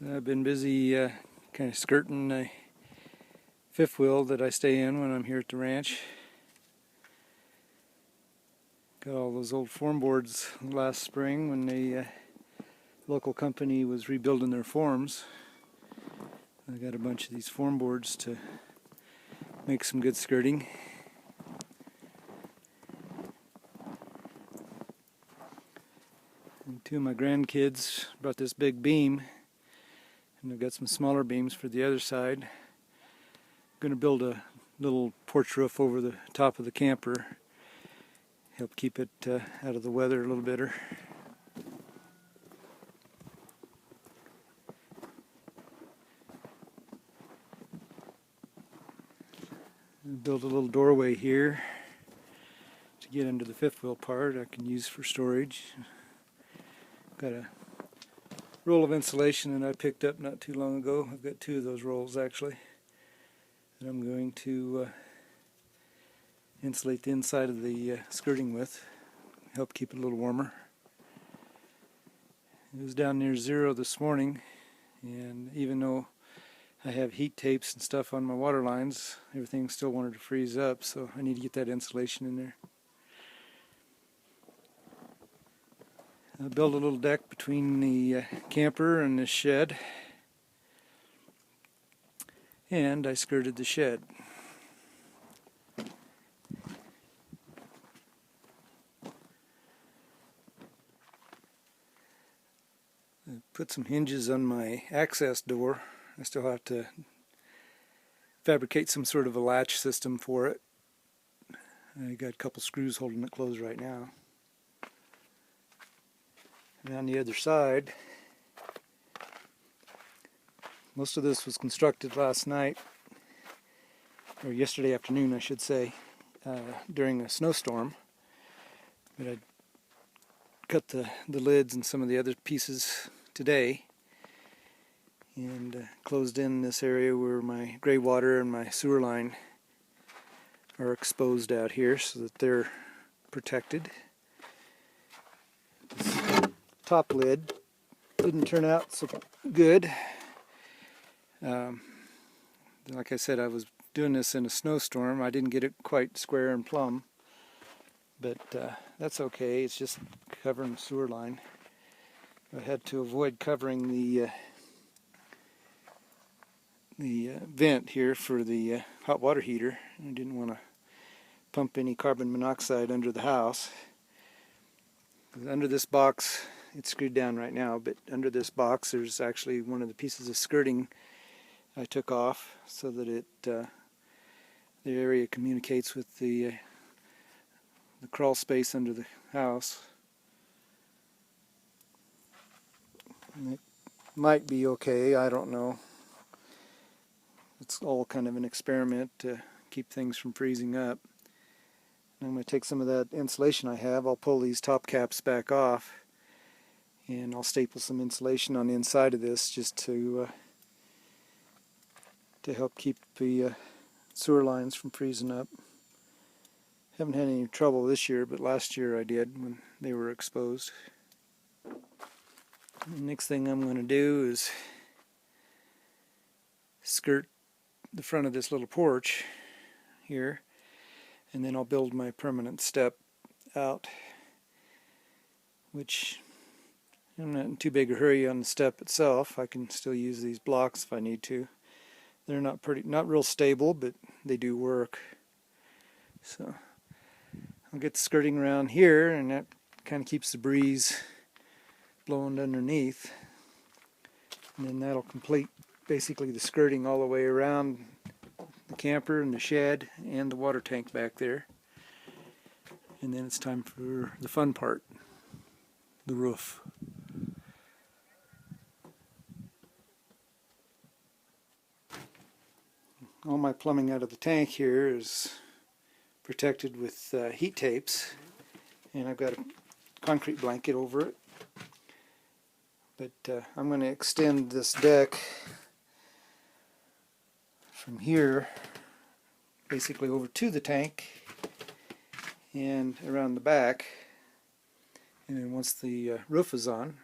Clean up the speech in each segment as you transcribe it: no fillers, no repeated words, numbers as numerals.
So I've been busy kind of skirting the fifth wheel that I stay in when I'm here at the ranch. Got all those old form boards last spring when the local company was rebuilding their forms. I got a bunch of these form boards to make some good skirting. And two of my grandkids brought this big beam, and I've got some smaller beams for the other side. I'm going to build a little porch roof over the top of the camper, help keep it out of the weather a little better. Build a little doorway here to get into the fifth wheel part I can use for storage. Got a roll of insulation that I picked up not too long ago. I've got two of those rolls actually, that I'm going to insulate the inside of the skirting with, help keep it a little warmer. It was down near zero this morning, and even though I have heat tapes and stuff on my water lines, everything still wanted to freeze up, so I need to get that insulation in there. I built a little deck between the camper and the shed, and I skirted the shed. I put some hinges on my access door. I still have to fabricate some sort of a latch system for it. I got a couple screws holding it closed right now. And on the other side, most of this was constructed last night, or yesterday afternoon I should say, during a snowstorm. But I cut the lids and some of the other pieces today, and closed in this area where my gray water and my sewer line are exposed out here so that they're protected. This top lid didn't turn out so good. Like I said, I was doing this in a snowstorm. I didn't get it quite square and plumb, but that's okay. It's just covering the sewer line. I had to avoid covering the vent here for the hot water heater. I didn't want to pump any carbon monoxide under the house. Under this box, it's screwed down right now, but under this box there's actually one of the pieces of skirting I took off so that it the area communicates with the crawl space under the house. And it might be okay, I don't know. It's all kind of an experiment to keep things from freezing up. And I'm going to take some of that insulation I have, I'll pull these top caps back off, and I'll staple some insulation on the inside of this just to help keep the sewer lines from freezing up. Haven't had any trouble this year, but last year I did when they were exposed. The next thing I'm going to do is skirt the front of this little porch here, and then I'll build my permanent step out, which I'm not in too big a hurry on the step itself. I can still use these blocks if I need to. They're not real stable, but they do work. So I'll get the skirting around here, and that kind of keeps the breeze blowing underneath, and then that'll complete basically the skirting all the way around the camper and the shed and the water tank back there. And then it's time for the fun part, the roof. All my plumbing out of the tank here is protected with heat tapes, and I've got a concrete blanket over it. But I'm going to extend this deck from here basically over to the tank and around the back, and then once the roof is on,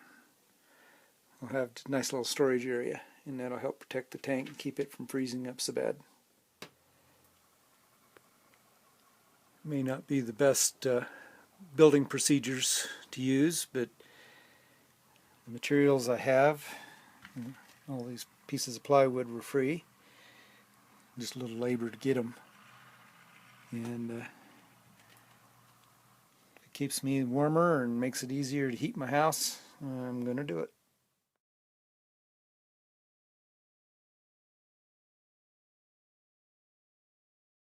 I'll have a nice little storage area, and that'll help protect the tank and keep it from freezing up so bad. May not be the best building procedures to use, but the materials I have, all these pieces of plywood were free. Just a little labor to get them, and it keeps me warmer and makes it easier to heat my house. I'm going to do it.